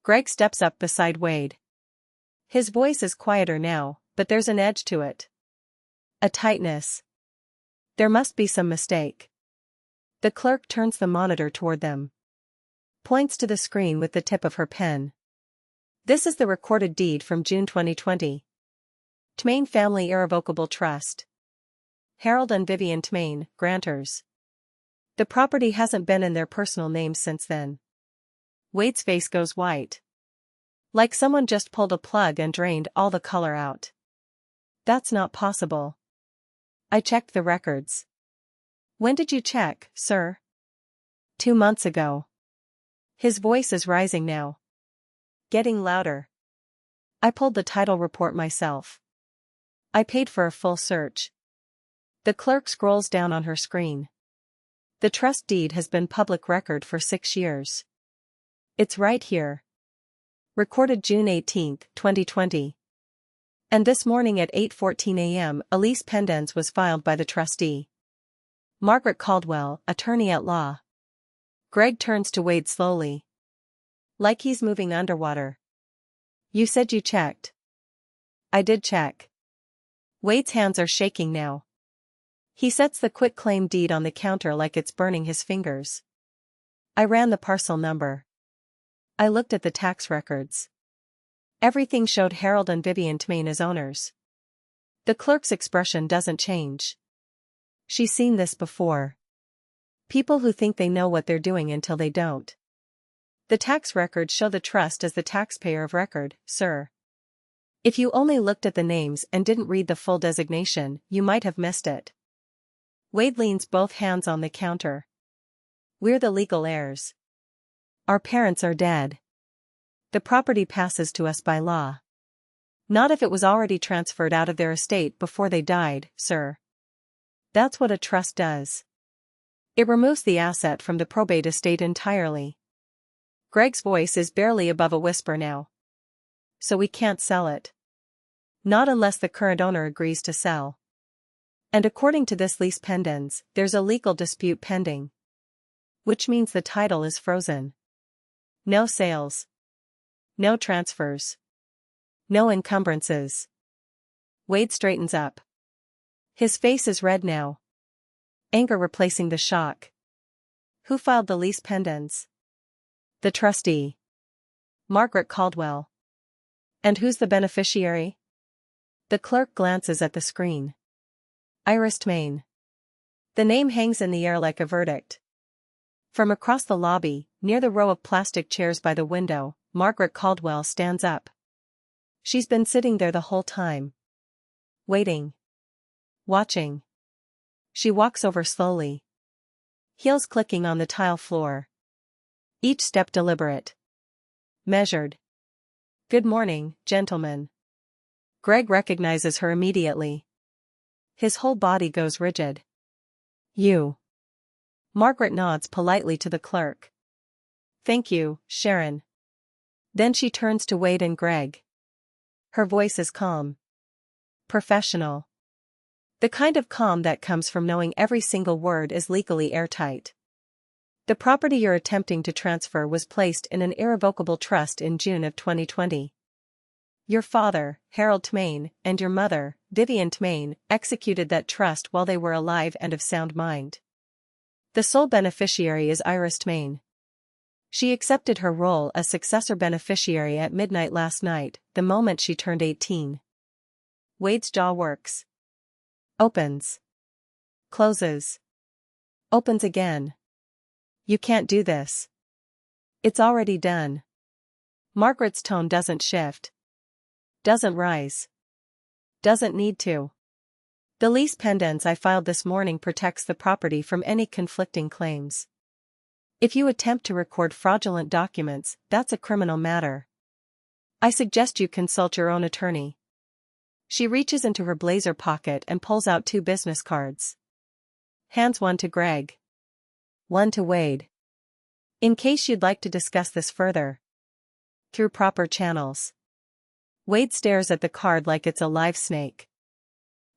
Greg steps up beside Wade. His voice is quieter now, but there's an edge to it. A tightness. There must be some mistake. The clerk turns the monitor toward them. Points to the screen with the tip of her pen. This is the recorded deed from June 2020. Tmain Family Irrevocable Trust. Harold and Vivian Tmain, grantors. The property hasn't been in their personal names since then. Wade's face goes white. Like someone just pulled a plug and drained all the color out. That's not possible. I checked the records. When did you check, sir? 2 months ago. His voice is rising now. Getting louder. I pulled the title report myself. I paid for a full search. The clerk scrolls down on her screen. The trust deed has been public record for 6 years. It's right here. Recorded June 18, 2020. And this morning at 8:14 a.m. a lease pendens was filed by the trustee. Margaret Caldwell, attorney at law. Greg turns to Wade slowly. Like he's moving underwater. You said you checked. I did check. Wade's hands are shaking now. He sets the quitclaim deed on the counter like it's burning his fingers. I ran the parcel number. I looked at the tax records. Everything showed Harold and Vivian Tmain as owners. The clerk's expression doesn't change. She's seen this before. People who think they know what they're doing until they don't. The tax records show the trust as the taxpayer of record, sir. If you only looked at the names and didn't read the full designation, you might have missed it. Wade leans both hands on the counter. We're the legal heirs. Our parents are dead. The property passes to us by law. Not if it was already transferred out of their estate before they died, sir. That's what a trust does. It removes the asset from the probate estate entirely. Greg's voice is barely above a whisper now. So we can't sell it. Not unless the current owner agrees to sell. And according to this lease pendens, there's a legal dispute pending. Which means the title is frozen. No sales. No transfers. No encumbrances. Wade straightens up. His face is red now. Anger replacing the shock. Who filed the lease pendens? The trustee. Margaret Caldwell. And who's the beneficiary? The clerk glances at the screen. Iris Tmain. The name hangs in the air like a verdict. From across the lobby, near the row of plastic chairs by the window, Margaret Caldwell stands up. She's been sitting there the whole time. Waiting. Watching. She walks over slowly. Heels clicking on the tile floor. Each step deliberate. Measured. Good morning, gentlemen. Greg recognizes her immediately. His whole body goes rigid. You. Margaret nods politely to the clerk. Thank you, Sharon. Then she turns to Wade and Greg. Her voice is calm. Professional. The kind of calm that comes from knowing every single word is legally airtight. The property you're attempting to transfer was placed in an irrevocable trust in June of 2020. Your father, Harold Tmain, and your mother, Vivian Tmain, executed that trust while they were alive and of sound mind. The sole beneficiary is Iris Tmain. She accepted her role as successor beneficiary at midnight last night, the moment she turned 18. Wade's jaw works. Opens. Closes. Opens again. You can't do this. It's already done. Margaret's tone doesn't shift. Doesn't rise. Doesn't need to. The lease pendens I filed this morning protects the property from any conflicting claims. If you attempt to record fraudulent documents, that's a criminal matter. I suggest you consult your own attorney. She reaches into her blazer pocket and pulls out 2 business cards. Hands one to Greg. One to Wade. In case you'd like to discuss this further. Through proper channels. Wade stares at the card like it's a live snake.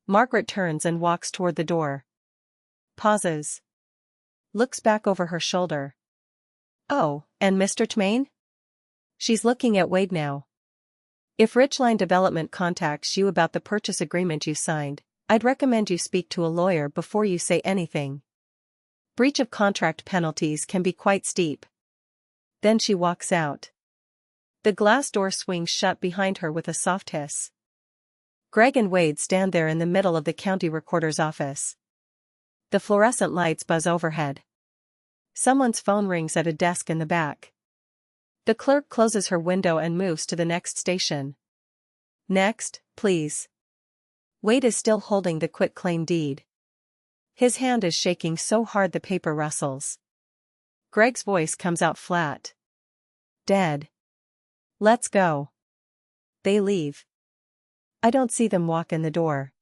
Margaret turns and walks toward the door. Pauses. Looks back over her shoulder. Oh, and Mr. Tmain? She's looking at Wade now. If Ridgeline Development contacts you about the purchase agreement you signed, I'd recommend you speak to a lawyer before you say anything. Breach of contract penalties can be quite steep. Then she walks out. The glass door swings shut behind her with a soft hiss. Greg and Wade stand there in the middle of the county recorder's office. The fluorescent lights buzz overhead. Someone's phone rings at a desk in the back. The clerk closes her window and moves to the next station. Next, please. Wade is still holding the quitclaim deed. His hand is shaking so hard the paper rustles. Greg's voice comes out flat. Dead. Let's go. They leave. I don't see them walk in the door.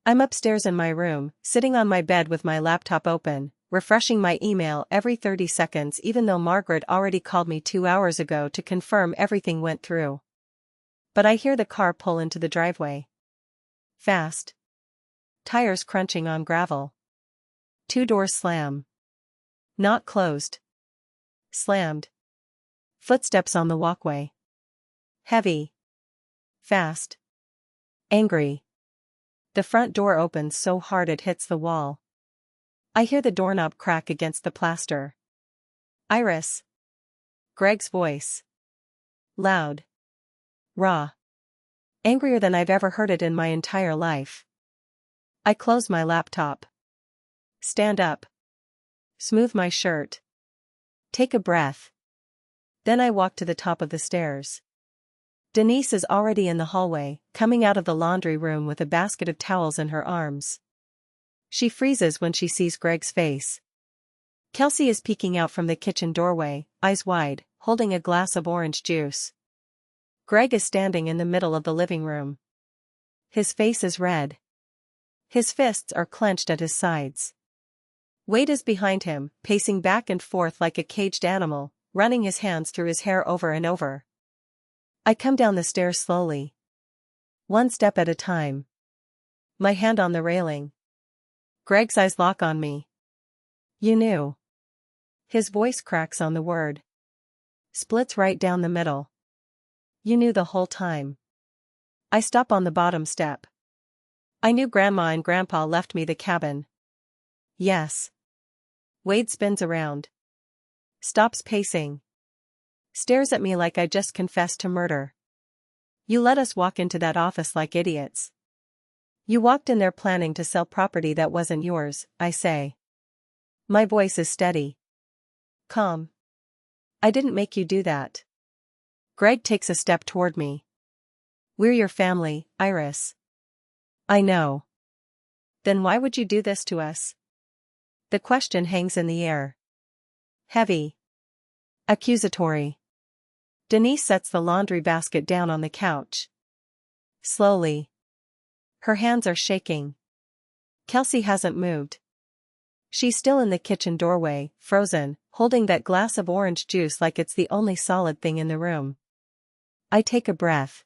I'm upstairs in my room, sitting on my bed with my laptop open, refreshing my email every 30 seconds even though Margaret already called me 2 hours ago to confirm everything went through. But I hear the car pull into the driveway. Fast. Tires crunching on gravel. 2 doors slam. Not closed. Slammed. Footsteps on the walkway. Heavy. Fast. Angry. The front door opens so hard it hits the wall. I hear the doorknob crack against the plaster. Iris. Greg's voice. Loud. Raw. Angrier than I've ever heard it in my entire life. I close my laptop. Stand up. Smooth my shirt. Take a breath. Then I walk to the top of the stairs. Denise is already in the hallway, coming out of the laundry room with a basket of towels in her arms. She freezes when she sees Greg's face. Kelsey is peeking out from the kitchen doorway, eyes wide, holding a glass of orange juice. Greg is standing in the middle of the living room. His face is red. His fists are clenched at his sides. Wade is behind him, pacing back and forth like a caged animal, running his hands through his hair over and over. I come down the stairs slowly. 1 step at a time. My hand on the railing. Greg's eyes lock on me. You knew. His voice cracks on the word. Splits right down the middle. You knew the whole time. I stop on the bottom step. I knew Grandma and Grandpa left me the cabin. Yes. Wade spins around. Stops pacing. Stares at me like I just confessed to murder. You let us walk into that office like idiots. You walked in there planning to sell property that wasn't yours, I say. My voice is steady. Calm. I didn't make you do that. Greg takes a step toward me. We're your family, Iris. I know. Then why would you do this to us? The question hangs in the air. Heavy. Accusatory. Denise sets the laundry basket down on the couch. Slowly. Her hands are shaking. Kelsey hasn't moved. She's still in the kitchen doorway, frozen, holding that glass of orange juice like it's the only solid thing in the room. I take a breath.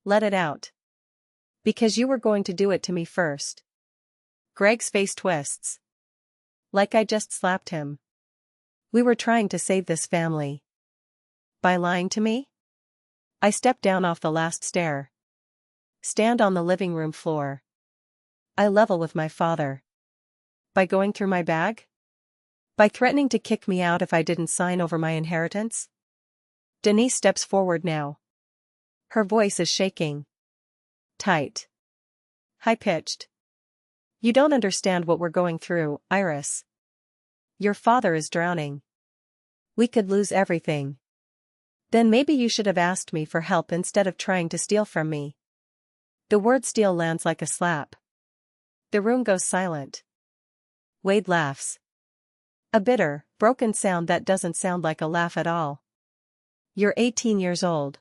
Let it out. Because you were going to do it to me first. Greg's face twists. Like I just slapped him. We were trying to save this family. By lying to me? I step down off the last stair. Stand on the living room floor. I level with my father. By going through my bag? By threatening to kick me out if I didn't sign over my inheritance? Denise steps forward now. Her voice is shaking. Tight. High-pitched. You don't understand what we're going through, Iris. Your father is drowning. We could lose everything. Then maybe you should have asked me for help instead of trying to steal from me. The word steal lands like a slap. The room goes silent. Wade laughs. A bitter, broken sound that doesn't sound like a laugh at all. You're 18 years old.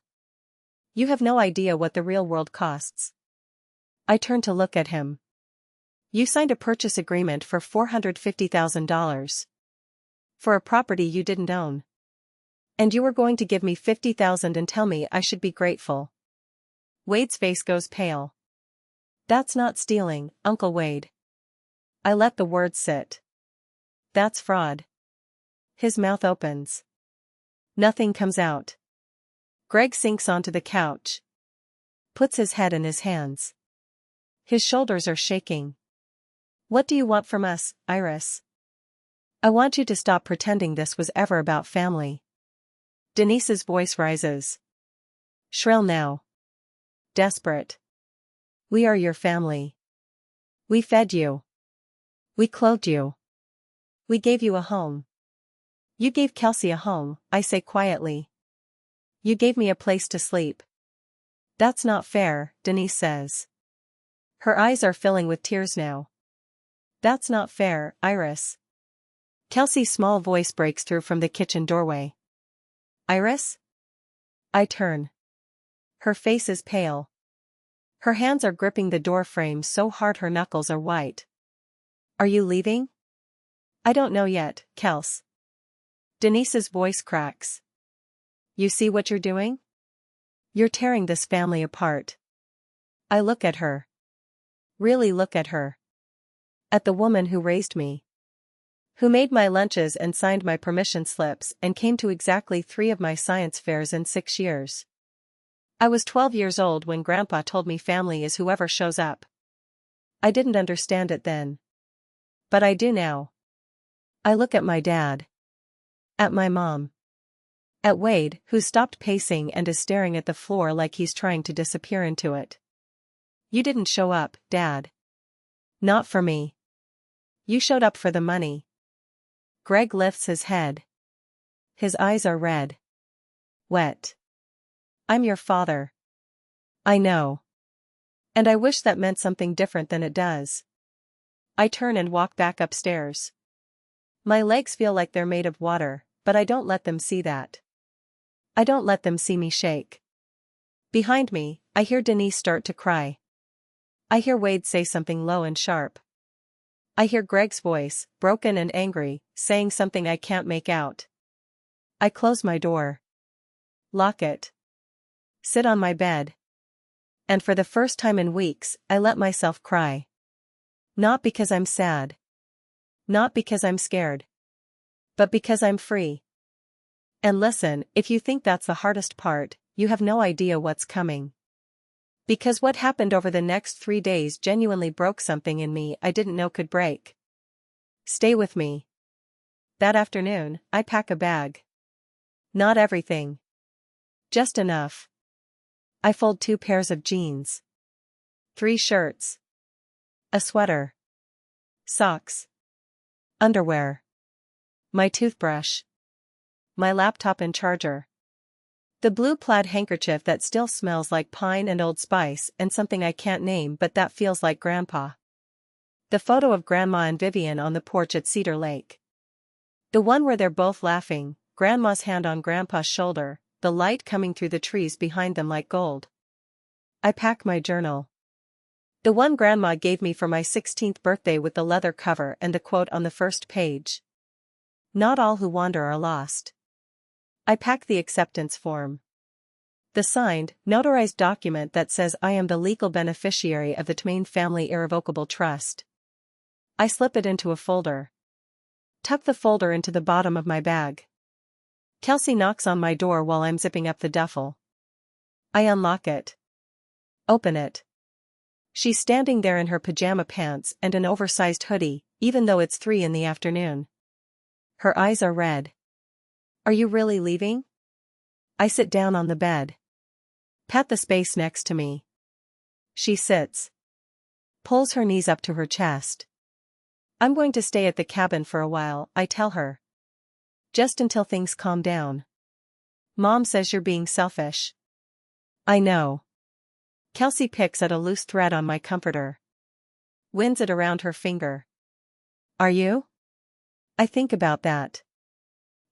You have no idea what the real world costs. I turn to look at him. You signed a purchase agreement for $450,000. For a property you didn't own. And you were going to give me $50,000 and tell me I should be grateful. Wade's face goes pale. That's not stealing, Uncle Wade. I let the words sit. That's fraud. His mouth opens. Nothing comes out. Greg sinks onto the couch. Puts his head in his hands. His shoulders are shaking. What do you want from us, Iris? I want you to stop pretending this was ever about family. Denise's voice rises. Shrill now. Desperate. We are your family. We fed you. We clothed you. We gave you a home. You gave Kelsey a home, I say quietly. You gave me a place to sleep. That's not fair, Denise says. Her eyes are filling with tears now. That's not fair, Iris. Kelsey's small voice breaks through from the kitchen doorway. Iris? I turn. Her face is pale. Her hands are gripping the door frame so hard her knuckles are white. Are you leaving? I don't know yet, Kels. Denise's voice cracks. You see what you're doing? You're tearing this family apart. I look at her. Really look at her. At the woman who raised me. Who made my lunches and signed my permission slips and came to exactly 3 of my science fairs in 6 years. I was 12 years old when Grandpa told me family is whoever shows up. I didn't understand it then. But I do now. I look at my dad. At my mom. At Wade, who's stopped pacing and is staring at the floor like he's trying to disappear into it. You didn't show up, Dad. Not for me. You showed up for the money. Greg lifts his head. His eyes are red. Wet. I'm your father. I know. And I wish that meant something different than it does. I turn and walk back upstairs. My legs feel like they're made of water, but I don't let them see that. I don't let them see me shake. Behind me, I hear Denise start to cry. I hear Wade say something low and sharp. I hear Greg's voice, broken and angry, saying something I can't make out. I close my door. Lock it. Sit on my bed. And for the first time in weeks, I let myself cry. Not because I'm sad. Not because I'm scared. But because I'm free. And listen, if you think that's the hardest part, you have no idea what's coming. Because what happened over the next 3 days genuinely broke something in me I didn't know could break. Stay with me. That afternoon, I pack a bag. Not everything. Just enough. I fold 2 pairs of jeans. 3 shirts. A sweater. Socks. Underwear. My toothbrush. My laptop and charger. The blue plaid handkerchief that still smells like pine and Old Spice and something I can't name but that feels like Grandpa. The photo of Grandma and Vivian on the porch at Cedar Lake. The one where they're both laughing, Grandma's hand on Grandpa's shoulder, the light coming through the trees behind them like gold. I pack my journal. The one Grandma gave me for my 16th birthday with the leather cover and the quote on the first page. Not all who wander are lost. I pack the acceptance form. The signed, notarized document that says I am the legal beneficiary of the Twain Family Irrevocable Trust. I slip it into a folder. Tuck the folder into the bottom of my bag. Kelsey knocks on my door while I'm zipping up the duffel. I unlock it. Open it. She's standing there in her pajama pants and an oversized hoodie, even though it's 3 in the afternoon. Her eyes are red. Are you really leaving? I sit down on the bed. Pat the space next to me. She sits. Pulls her knees up to her chest. I'm going to stay at the cabin for a while, I tell her. Just until things calm down. Mom says you're being selfish. I know. Kelsey picks at a loose thread on my comforter. Winds it around her finger. Are you? I think about that.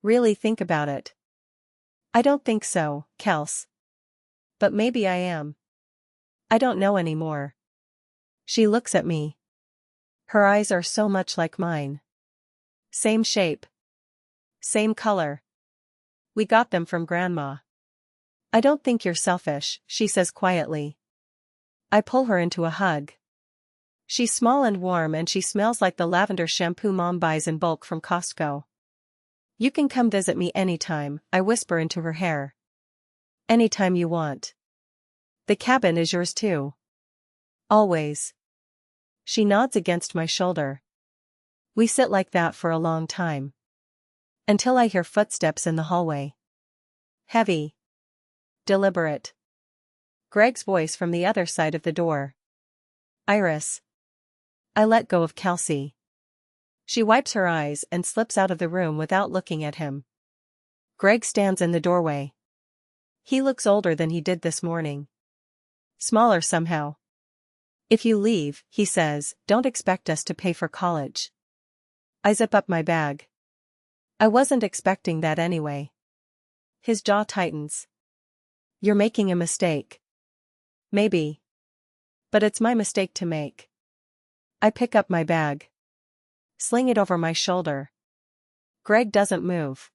Really think about it. I don't think so, Kels. But maybe I am. I don't know anymore. She looks at me. Her eyes are so much like mine. Same shape. Same color. We got them from Grandma. I don't think you're selfish, she says quietly. I pull her into a hug. She's small and warm and she smells like the lavender shampoo Mom buys in bulk from Costco. You can come visit me anytime, I whisper into her hair. Anytime you want. The cabin is yours too. Always. She nods against my shoulder. We sit like that for a long time. Until I hear footsteps in the hallway. Heavy. Deliberate. Greg's voice from the other side of the door. Iris. I let go of Kelsey. She wipes her eyes and slips out of the room without looking at him. Greg stands in the doorway. He looks older than he did this morning. Smaller somehow. If you leave, he says, don't expect us to pay for college. I zip up my bag. I wasn't expecting that anyway. His jaw tightens. You're making a mistake. Maybe. But it's my mistake to make. I pick up my bag. Sling it over my shoulder. Greg doesn't move.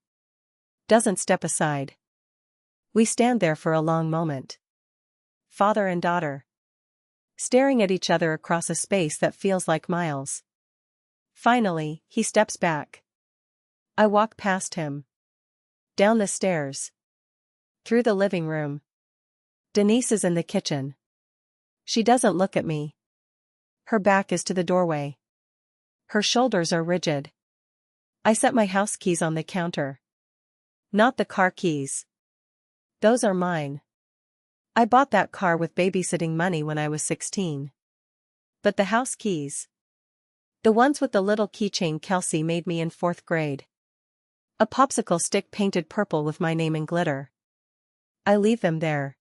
Doesn't step aside. We stand there for a long moment. Father and daughter. Staring at each other across a space that feels like miles. Finally, he steps back. I walk past him. Down the stairs. Through the living room. Denise is in the kitchen. She doesn't look at me. Her back is to the doorway. Her shoulders are rigid. I set my house keys on the counter. Not the car keys. Those are mine. I bought that car with babysitting money when I was 16. But the house keys. The ones with the little keychain Kelsey made me in 4th grade. A popsicle stick painted purple with my name in glitter. I leave them there.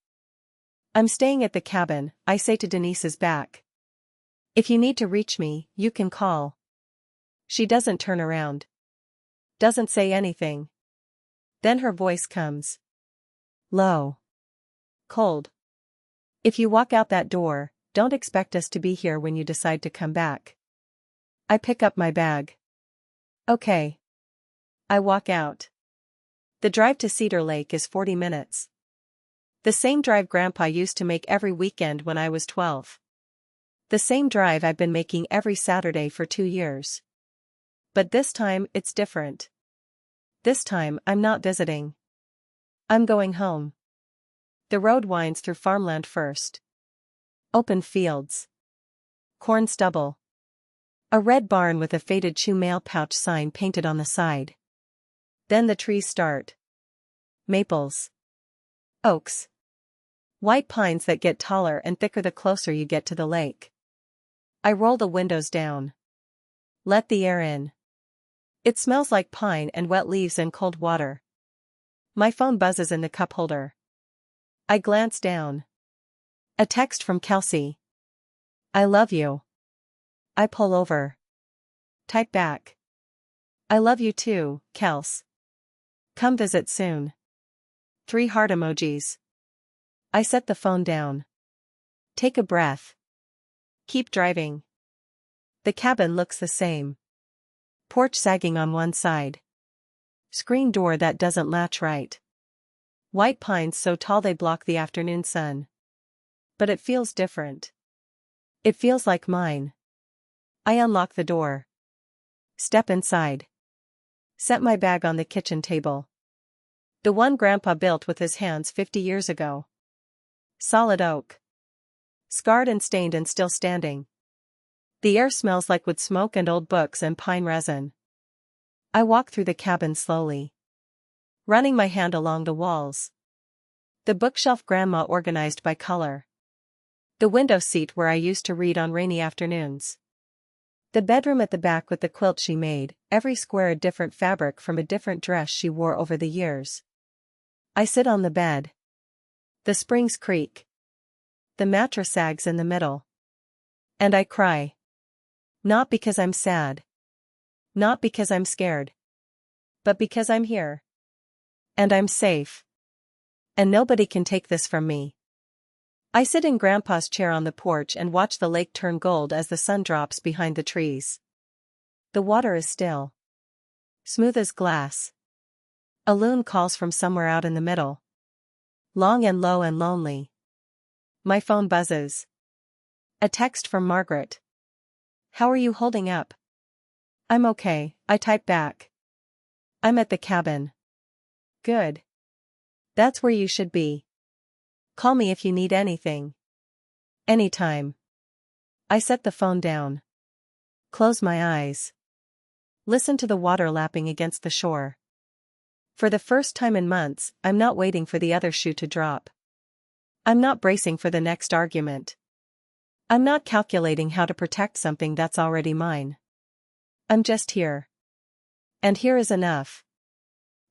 I'm staying at the cabin, I say to Denise's back. If you need to reach me, you can call. She doesn't turn around. Doesn't say anything. Then her voice comes. Low. Cold. If you walk out that door, don't expect us to be here when you decide to come back. I pick up my bag. Okay. I walk out. The drive to Cedar Lake is 40 minutes. The same drive Grandpa used to make every weekend when I was 12. The same drive I've been making every Saturday for 2 years. But this time, it's different. This time, I'm not visiting. I'm going home. The road winds through farmland first. Open fields. Corn stubble. A red barn with a faded shoe mail pouch sign painted on the side. Then the trees start. Maples. Oaks. White pines that get taller and thicker the closer you get to the lake. I roll the windows down. Let the air in. It smells like pine and wet leaves and cold water. My phone buzzes in the cup holder. I glance down. A text from Kelsey. I love you. I pull over. Type back. I love you too, Kels. Come visit soon. 3 heart emojis. I set the phone down. Take a breath. Keep driving. The cabin looks the same. Porch sagging on one side. Screen door that doesn't latch right. White pines so tall they block the afternoon sun. But it feels different. It feels like mine. I unlock the door. Step inside. Set my bag on the kitchen table. The one Grandpa built with his hands 50 years ago. Solid oak. Scarred and stained and still standing. The air smells like wood smoke and old books and pine resin. I walk through the cabin slowly. Running my hand along the walls. The bookshelf Grandma organized by color. The window seat where I used to read on rainy afternoons. The bedroom at the back with the quilt she made, every square a different fabric from a different dress she wore over the years. I sit on the bed. The springs creak. The mattress sags in the middle. And I cry. Not because I'm sad. Not because I'm scared. But because I'm here. And I'm safe. And nobody can take this from me. I sit in Grandpa's chair on the porch and watch the lake turn gold as the sun drops behind the trees. The water is still. Smooth as glass. A loon calls from somewhere out in the middle. Long and low and lonely. My phone buzzes. A text from Margaret. How are you holding up? I'm okay, I type back. I'm at the cabin. Good. That's where you should be. Call me if you need anything. Anytime. I set the phone down. Close my eyes. Listen to the water lapping against the shore. For the first time in months, I'm not waiting for the other shoe to drop. I'm not bracing for the next argument. I'm not calculating how to protect something that's already mine. I'm just here. And here is enough.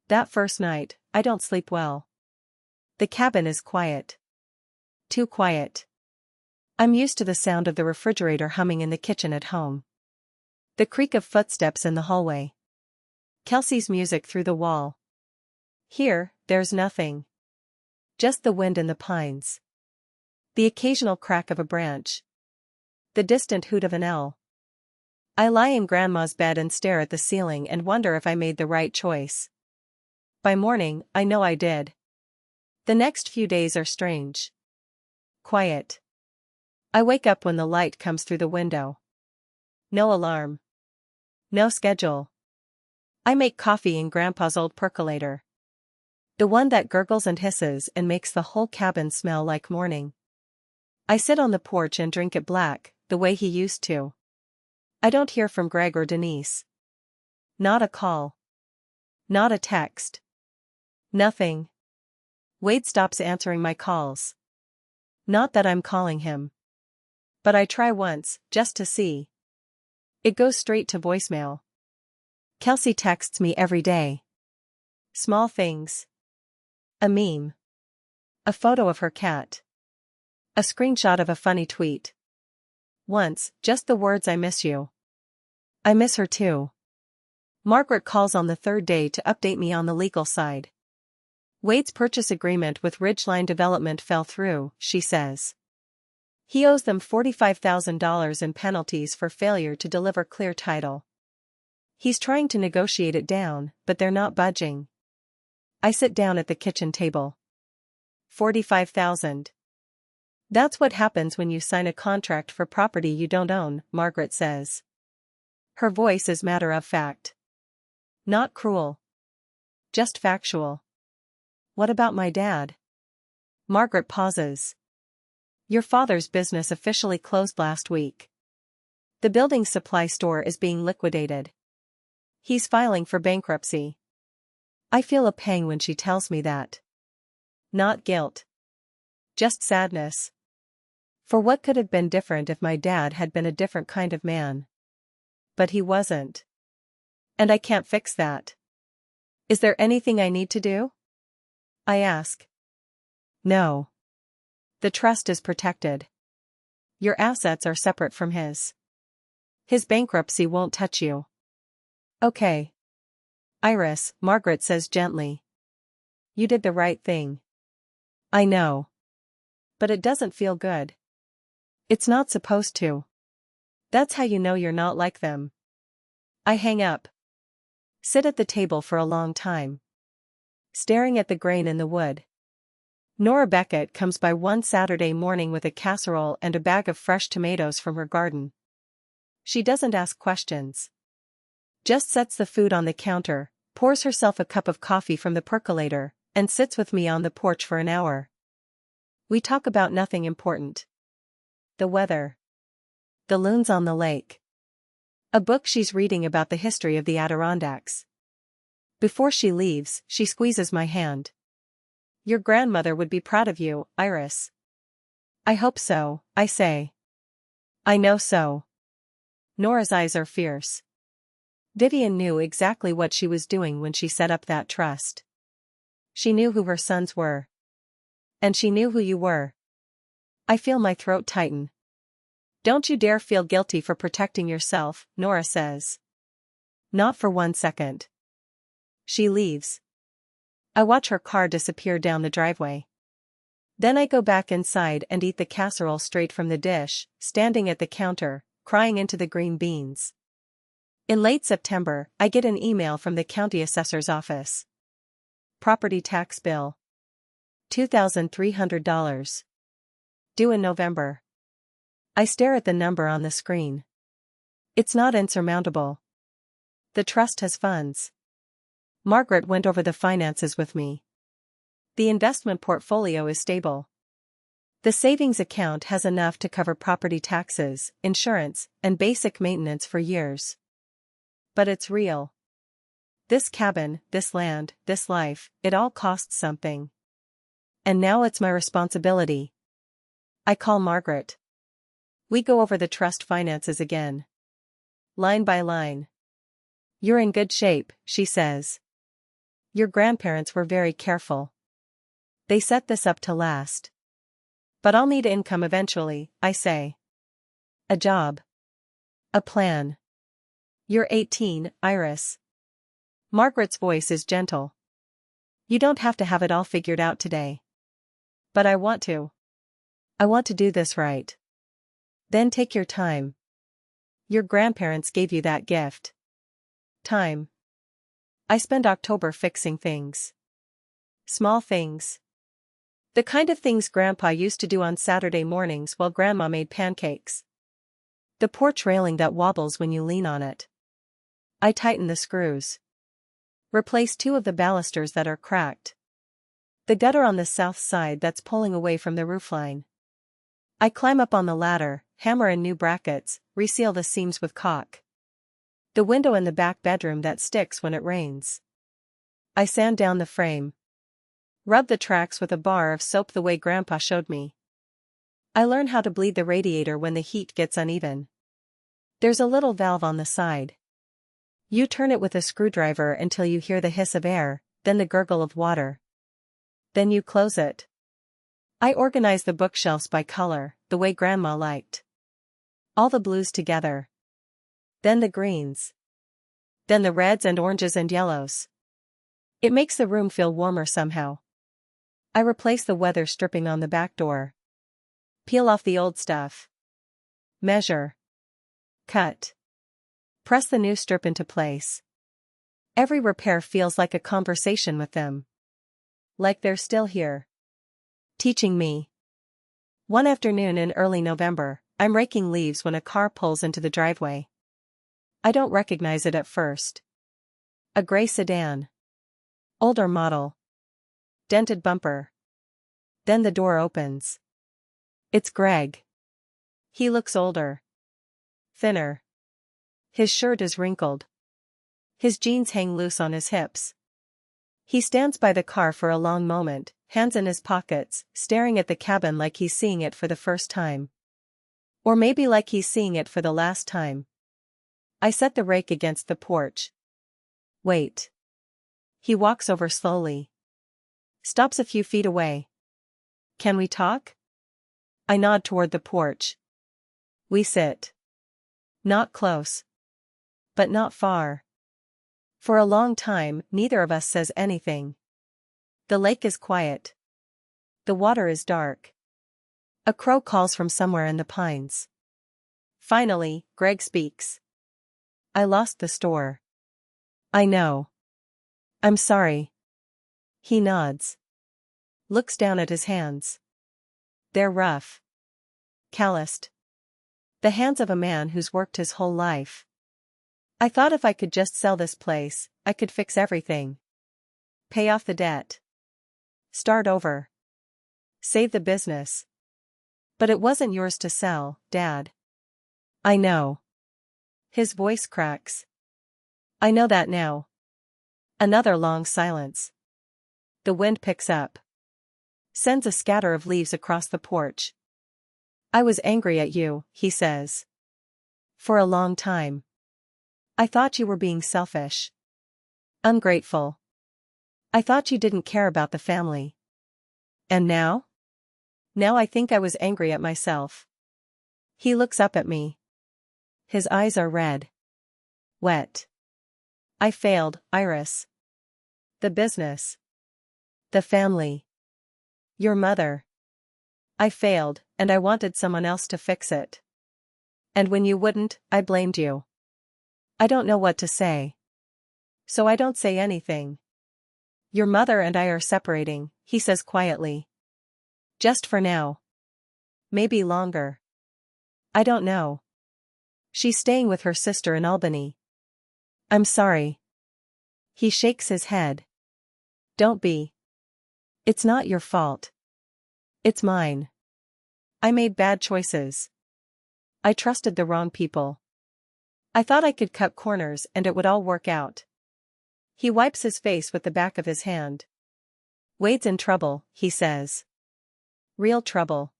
That first night, I don't sleep well. The cabin is quiet. Too quiet. I'm used to the sound of the refrigerator humming in the kitchen at home. The creak of footsteps in the hallway. Kelsey's music through the wall. Here, there's nothing. Just the wind in the pines. The occasional crack of a branch. The distant hoot of an owl. I lie in Grandma's bed and stare at the ceiling and wonder if I made the right choice. By morning, I know I did. The next few days are strange. Quiet. I wake up when the light comes through the window. No alarm. No schedule. I make coffee in Grandpa's old percolator. The one that gurgles and hisses and makes the whole cabin smell like morning. I sit on the porch and drink it black, the way he used to. I don't hear from Greg or Denise. Not a call. Not a text. Nothing. Wade stops answering my calls. Not that I'm calling him. But I try once, just to see. It goes straight to voicemail. Kelsey texts me every day. Small things. A meme. A photo of her cat. A screenshot of a funny tweet. Once, just the words "I miss you." I miss her too. Margaret calls on the third day to update me on the legal side. Wade's purchase agreement with Ridgeline Development fell through, she says. He owes them $45,000 in penalties for failure to deliver clear title. He's trying to negotiate it down, but they're not budging. I sit down at the kitchen table. $45,000. That's what happens when you sign a contract for property you don't own, Margaret says. Her voice is matter of fact. Not cruel. Just factual. What about my dad? Margaret pauses. Your father's business officially closed last week. The building supply store is being liquidated. He's filing for bankruptcy. I feel a pang when she tells me that. Not guilt. Just sadness. For what could have been different if my dad had been a different kind of man? But he wasn't. And I can't fix that. Is there anything I need to do? I ask. No. The trust is protected. Your assets are separate from his. His bankruptcy won't touch you. Okay. Iris, Margaret says gently. You did the right thing. I know. But it doesn't feel good. It's not supposed to. That's how you know you're not like them. I hang up. Sit at the table for a long time. Staring at the grain in the wood. Nora Beckett comes by one Saturday morning with a casserole and a bag of fresh tomatoes from her garden. She doesn't ask questions. Just sets the food on the counter, pours herself a cup of coffee from the percolator, and sits with me on the porch for an hour. We talk about nothing important. The weather. The loons on the lake. A book she's reading about the history of the Adirondacks. Before she leaves, she squeezes my hand. Your grandmother would be proud of you, Iris. I hope so, I say. I know so. Nora's eyes are fierce. Vivian knew exactly what she was doing when she set up that trust. She knew who her sons were. And she knew who you were. I feel my throat tighten. Don't you dare feel guilty for protecting yourself, Nora says. Not for 1 second. She leaves. I watch her car disappear down the driveway. Then I go back inside and eat the casserole straight from the dish, standing at the counter, crying into the green beans. In late September, I get an email from the county assessor's office. Property tax bill. $2,300. Due in November. I stare at the number on the screen. It's not insurmountable. The trust has funds. Margaret went over the finances with me. The investment portfolio is stable. The savings account has enough to cover property taxes, insurance, and basic maintenance for years. But it's real. This cabin, this land, this life, it all costs something. And now it's my responsibility. I call Margaret. We go over the trust finances again. Line by line. You're in good shape, she says. Your grandparents were very careful. They set this up to last. But I'll need income eventually, I say. A job. A plan. You're 18, Iris. Margaret's voice is gentle. You don't have to have it all figured out today. But I want to. I want to do this right. Then take your time. Your grandparents gave you that gift. Time. I spend October fixing things. Small things. The kind of things Grandpa used to do on Saturday mornings while Grandma made pancakes. The porch railing that wobbles when you lean on it. I tighten the screws. Replace 2 of the balusters that are cracked. The gutter on the south side that's pulling away from the roofline. I climb up on the ladder, hammer in new brackets, reseal the seams with caulk. The window in the back bedroom that sticks when it rains. I sand down the frame. Rub the tracks with a bar of soap the way Grandpa showed me. I learn how to bleed the radiator when the heat gets uneven. There's a little valve on the side. You turn it with a screwdriver until you hear the hiss of air, then the gurgle of water. Then you close it. I organize the bookshelves by color, the way Grandma liked. All the blues together. Then the greens. Then the reds and oranges and yellows. It makes the room feel warmer somehow. I replace the weather stripping on the back door. Peel off the old stuff. Measure. Cut. Press the new strip into place. Every repair feels like a conversation with them. Like they're still here. Teaching me. One afternoon in early November, I'm raking leaves when a car pulls into the driveway. I don't recognize it at first. A gray sedan. Older model. Dented bumper. Then the door opens. It's Greg. He looks older. Thinner. His shirt is wrinkled. His jeans hang loose on his hips. He stands by the car for a long moment, hands in his pockets, staring at the cabin like he's seeing it for the first time. Or maybe like he's seeing it for the last time. I set the rake against the porch. Wait. He walks over slowly. Stops a few feet away. Can we talk? I nod toward the porch. We sit. Not close. But not far. For a long time, neither of us says anything. The lake is quiet. The water is dark. A crow calls from somewhere in the pines. Finally, Greg speaks. I lost the store. I know. I'm sorry. He nods. Looks down at his hands. They're rough. Calloused. The hands of a man who's worked his whole life. I thought if I could just sell this place, I could fix everything. Pay off the debt. Start over. Save the business. But it wasn't yours to sell, Dad. I know. His voice cracks. I know that now. Another long silence. The wind picks up. Sends a scatter of leaves across the porch. I was angry at you, he says. For a long time. I thought you were being selfish. Ungrateful. I thought you didn't care about the family. And now? Now I think I was angry at myself. He looks up at me. His eyes are red. Wet. I failed, Iris. The business. The family. Your mother. I failed, and I wanted someone else to fix it. And when you wouldn't, I blamed you. I don't know what to say. So I don't say anything. Your mother and I are separating, he says quietly. Just for now. Maybe longer. I don't know. She's staying with her sister in Albany. I'm sorry. He shakes his head. Don't be. It's not your fault. It's mine. I made bad choices. I trusted the wrong people. I thought I could cut corners and it would all work out. He wipes his face with the back of his hand. Wade's in trouble, he says. Real trouble.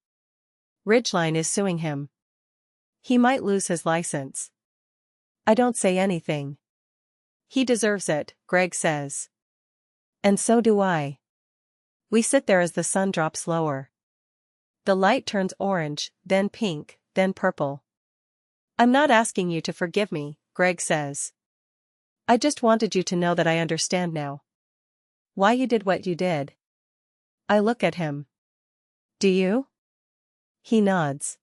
Ridgeline is suing him. He might lose his license. I don't say anything. He deserves it, Greg says. And so do I. We sit there as the sun drops lower. The light turns orange, then pink, then purple. I'm not asking you to forgive me, Greg says. I just wanted you to know that I understand now. Why you did what you did. I look at him. Do you? He nods.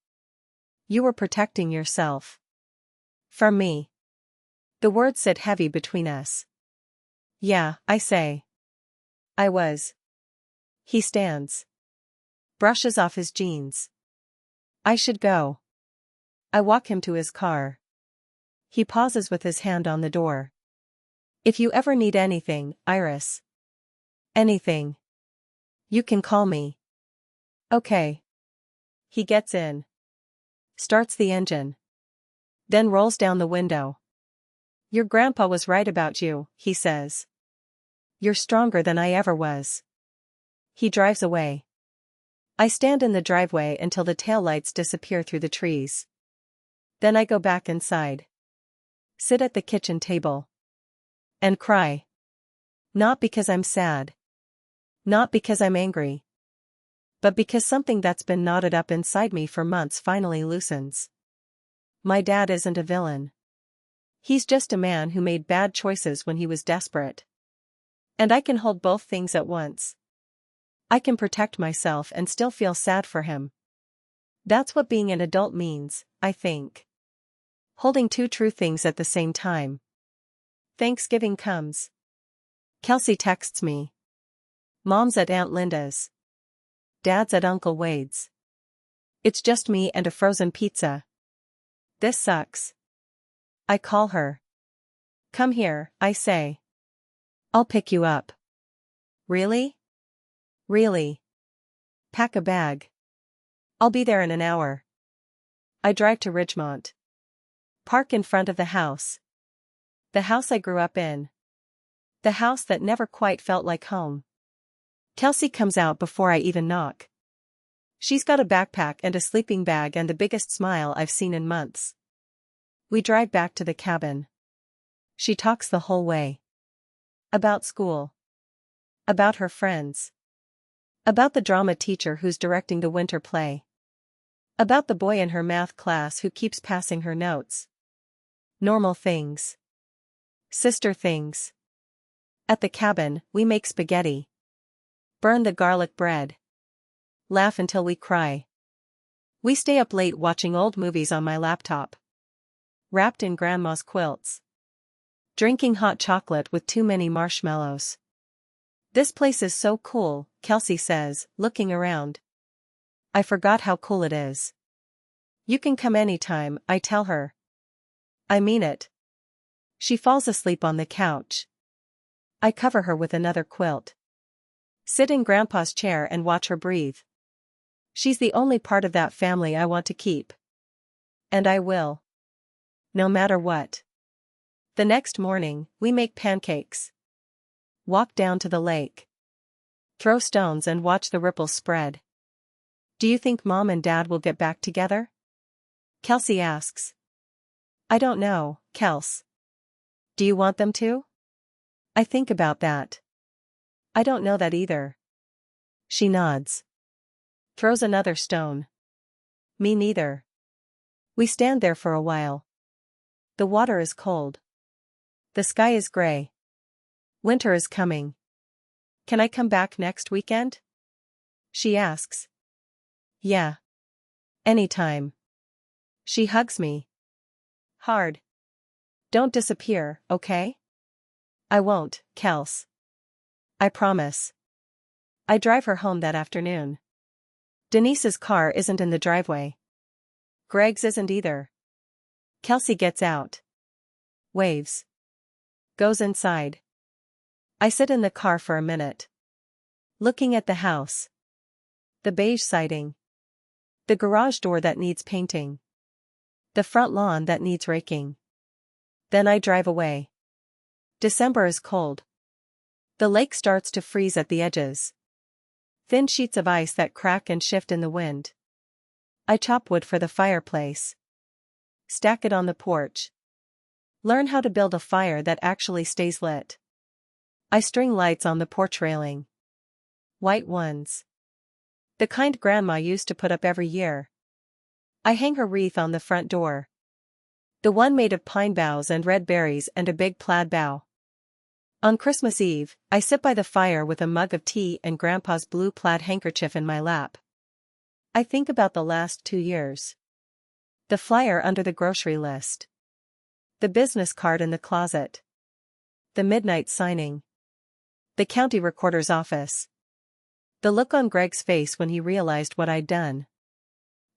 You were protecting yourself. From me. The words sit heavy between us. Yeah, I say. I was. He stands. Brushes off his jeans. I should go. I walk him to his car. He pauses with his hand on the door. If you ever need anything, Iris. Anything. You can call me. Okay. He gets in. Starts the engine. Then rolls down the window. Your grandpa was right about you, he says. You're stronger than I ever was. He drives away. I stand in the driveway until the taillights disappear through the trees. Then I go back inside. Sit at the kitchen table. And cry. Not because I'm sad. Not because I'm angry. But because something that's been knotted up inside me for months finally loosens. My dad isn't a villain. He's just a man who made bad choices when he was desperate. And I can hold both things at once. I can protect myself and still feel sad for him. That's what being an adult means, I think. Holding two true things at the same time. Thanksgiving comes. Kelsey texts me. Mom's at Aunt Linda's. Dad's at Uncle Wade's. It's just me and a frozen pizza. This sucks. I call her. Come here, I say. I'll pick you up. Really? Really? Pack a bag. I'll be there in an hour. I drive to Ridgemont. Park in front of the house. The house I grew up in. The house that never quite felt like home. Kelsey comes out before I even knock. She's got a backpack and a sleeping bag and the biggest smile I've seen in months. We drive back to the cabin. She talks the whole way. About school. About her friends. About the drama teacher who's directing the winter play. About the boy in her math class who keeps passing her notes. Normal things. Sister things. At the cabin, we make spaghetti. Burn the garlic bread. Laugh until we cry. We stay up late watching old movies on my laptop. Wrapped in grandma's quilts. Drinking hot chocolate with too many marshmallows. This place is so cool, Kelsey says, looking around. I forgot how cool it is. You can come anytime, I tell her. I mean it. She falls asleep on the couch. I cover her with another quilt. Sit in Grandpa's chair and watch her breathe. She's the only part of that family I want to keep. And I will. No matter what. The next morning, we make pancakes. Walk down to the lake. Throw stones and watch the ripples spread. Do you think Mom and Dad will get back together? Kelsey asks. I don't know, Kels. Do you want them to? I think about that. I don't know that either. She nods. Throws another stone. Me neither. We stand there for a while. The water is cold. The sky is gray. Winter is coming. Can I come back next weekend? She asks. Yeah. Anytime. She hugs me. Hard. Don't disappear, okay? I won't, Kels. I promise. I drive her home that afternoon. Denise's car isn't in the driveway. Greg's isn't either. Kelsey gets out. Waves. Goes inside. I sit in the car for a minute. Looking at the house. The beige siding. The garage door that needs painting. The front lawn that needs raking. Then I drive away. December is cold. The lake starts to freeze at the edges. Thin sheets of ice that crack and shift in the wind. I chop wood for the fireplace. Stack it on the porch. Learn how to build a fire that actually stays lit. I string lights on the porch railing. White ones. The kind Grandma used to put up every year. I hang her wreath on the front door. The one made of pine boughs and red berries and a big plaid bough. On Christmas Eve, I sit by the fire with a mug of tea and Grandpa's blue plaid handkerchief in my lap. I think about the last 2 years. The flyer under the grocery list. The business card in the closet. The midnight signing. The county recorder's office. The look on Greg's face when he realized what I'd done.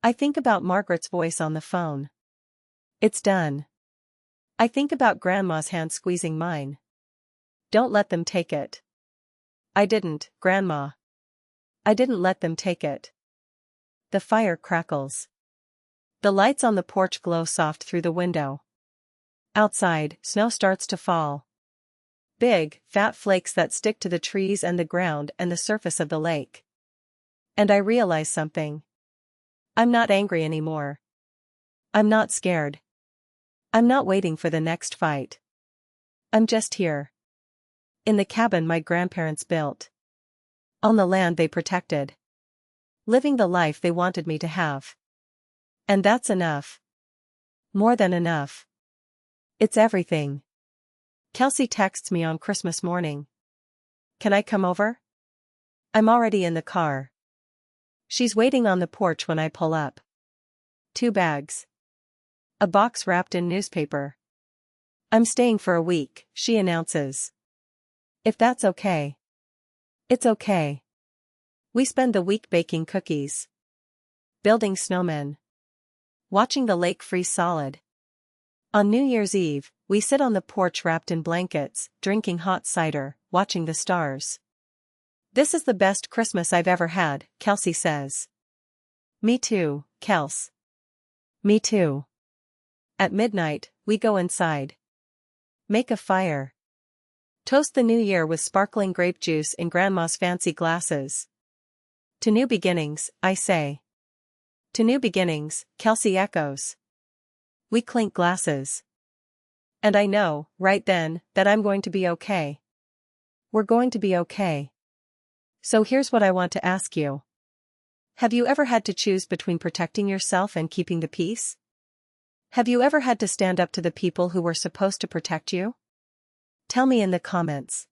I think about Margaret's voice on the phone. It's done. I think about Grandma's hand squeezing mine. Don't let them take it. I didn't, Grandma. I didn't let them take it. The fire crackles. The lights on the porch glow soft through the window. Outside, snow starts to fall. Big, fat flakes that stick to the trees and the ground and the surface of the lake. And I realize something. I'm not angry anymore. I'm not scared. I'm not waiting for the next fight. I'm just here. In the cabin my grandparents built. On the land they protected. Living the life they wanted me to have. And that's enough. More than enough. It's everything. Kelsey texts me on Christmas morning. Can I come over? I'm already in the car. She's waiting on the porch when I pull up. 2 bags. A box wrapped in newspaper. I'm staying for a week, she announces. If that's okay. It's okay. We spend the week baking cookies. Building snowmen. Watching the lake freeze solid. On New Year's Eve, we sit on the porch wrapped in blankets, drinking hot cider, watching the stars. This is the best Christmas I've ever had, Kelsey says. Me too, Kels. Me too. At midnight, we go inside. Make a fire. Toast the new year with sparkling grape juice in Grandma's fancy glasses. To new beginnings, I say. To new beginnings, Kelsey echoes. We clink glasses. And I know, right then, that I'm going to be okay. We're going to be okay. So here's what I want to ask you. Have you ever had to choose between protecting yourself and keeping the peace? Have you ever had to stand up to the people who were supposed to protect you? Tell me in the comments.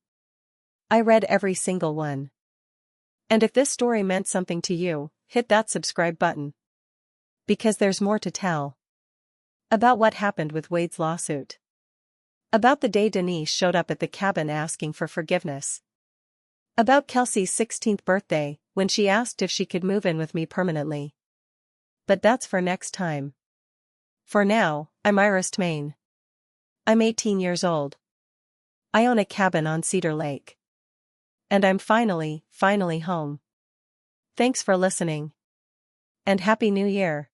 I read every single one. And if this story meant something to you, hit that subscribe button. Because there's more to tell. About what happened with Wade's lawsuit. About the day Denise showed up at the cabin asking for forgiveness. About Kelsey's 16th birthday, when she asked if she could move in with me permanently. But that's for next time. For now, I'm Iris Maine. I'm 18 years old. I own a cabin on Cedar Lake. And I'm finally home. Thanks for listening. And Happy New Year.